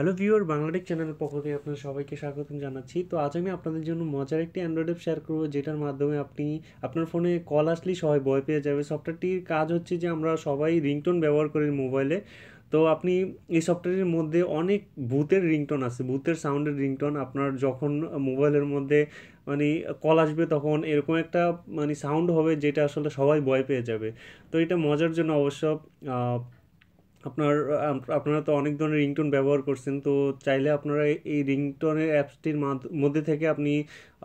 Hello viewer Bangla Tech চ্যানেলের পক্ষ থেকে আপনাদের সবাইকে স্বাগতম জানাচ্ছি। তো আজ আমি আপনাদের জন্য মজার একটি অ্যান্ড্রয়েড অ্যাপ শেয়ার করবো, যেটার মাধ্যমে আপনি আপনার ফোনে কল আসলেই সবাই ভয় পেয়ে যাবে। সফটওয়্যারটির কাজ হচ্ছে যে আমরা সবাই রিংটোন ব্যবহার করি মোবাইলে। তো আপনি এই সফটওয়্যারের মধ্যে অনেক ভূতের রিংটোন আছে, ভূতের সাউন্ডের রিংটোন। আপনার যখন মোবাইলের মধ্যে মানে কল আসবে তখন এরকম একটা মানে সাউন্ড হবে যেটা আসলে সবাই ভয় পেয়ে যাবে। তো এটা মজার জন্য অবশ্য আপনার আপনারা তো অনেক ধরনের রিংটোন ব্যবহার করছেন, তো চাইলে আপনারা এই রিংটোনের অ্যাপসটির মধ্যে থেকে আপনি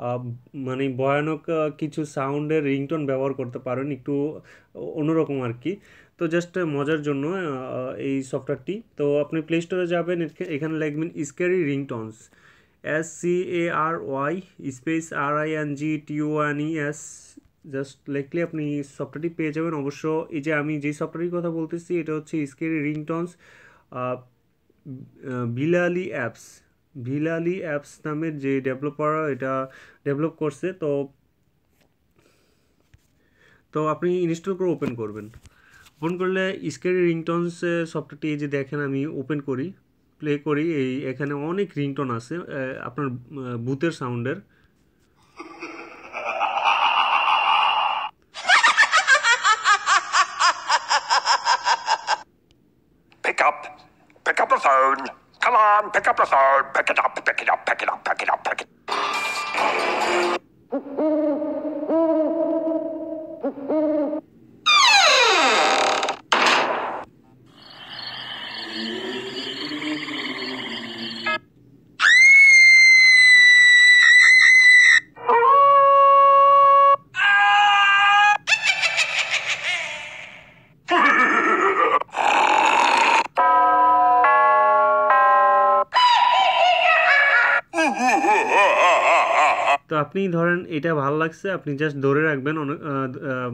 আহ, মানে ভয়ানক কিছু সাউন্ডের রিংটোন ব্যবহার করতে পারেন, একটু অন্যরকম আর কি। তো জাস্ট মজার জন্য এই সফটওয়্যারটি, তো আপনি প্লে স্টোরে যাবেন, এখানে লিখবেন scary রিংটোনস, SCARY space RINGTONES। Just লিখলে আপনি সফটওয়্যারটি পেয়ে যাবেন। অবশ্য এই যে আমি যে সফটওয়্যারটির কথা বলতেছি এটা হচ্ছে স্কেরি রিংটনস ভিলালি অ্যাপস। ভিলালি অ্যাপস নামের যে ডেভেলপার এটা ডেভেলপ করছে। তো তো আপনি ইনস্টল করে ওপেন করবেন। ওপেন করলে স্কেরি রিংটনস সফটওয়্যারটি এই যে দেখেন, আমি ওপেন করি, প্লে করি, এই এখানে অনেক রিংটন আছে আপনার ভূতের সাউন্ডের। Pick up. Pick up the phone. Come on, pick up the phone. Pick it up, pick it up, pick it up, pick it up, pick it তো আপনি ধরেন এটা ভালো লাগছে, আপনি জাস্ট ধরে রাখবেন, অনেক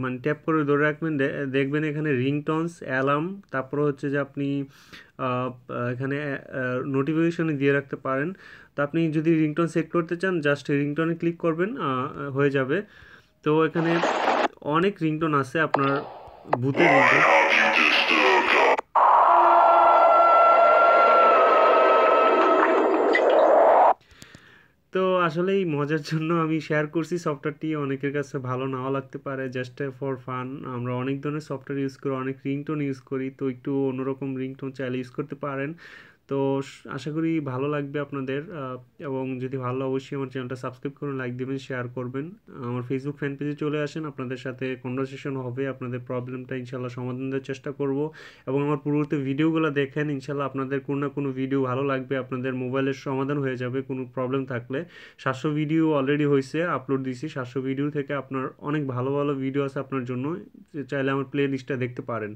মানে ট্যাপ করে ধরে রাখবেন, দেখবেন এখানে রিংটনস, অ্যালার্ম, তারপর হচ্ছে যে আপনি এখানে নোটিফিকেশনে দিয়ে রাখতে পারেন। তো আপনি যদি রিংটন সেট করতে চান জাস্ট রিংটনে ক্লিক করবেন, হয়ে যাবে। তো এখানে অনেক রিংটন আছে আপনার ভূতের রিংটন। তো আসলেই মজার জন্য আমি শেয়ার করছি সফটওয়্যারটি, অনেকের কাছে ভালো নাও লাগতে পারে, জাস্ট ফর ফান। আমরা অনেক ধরনের সফটওয়্যার ইউজ করি, অনেক রিংটোন ইউজ করি, তো একটু অন্যরকম রিংটোন চাইলে ইউজ করতে পারেন। তো আশা করি ভালো লাগবে আপনাদের, এবং যদি ভালো অবশ্যই আমার চ্যানেলটা সাবস্ক্রাইব করুন, লাইক দেবেন, শেয়ার করবেন। আমার ফেসবুক ফ্যান পেজে চলে আসেন, আপনাদের সাথে কনভারসেশন হবে, আপনাদের প্রবলেমটা ইনশাল্লাহ সমাধান দেওয়ার চেষ্টা করব। এবং আমার পূর্ববর্তী ভিডিওগুলো দেখেন, ইনশাল্লাহ আপনাদের কোনো না কোনো ভিডিও ভালো লাগবে, আপনাদের মোবাইলের সমাধান হয়ে যাবে কোনো প্রবলেম থাকলে। 700 ভিডিও অলরেডি হয়েছে, আপলোড দিয়েছি। 700 ভিডিও থেকে আপনার অনেক ভালো ভালো ভিডিও আছে আপনার জন্য, চাইলে আমার প্লে লিস্টটা দেখতে পারেন।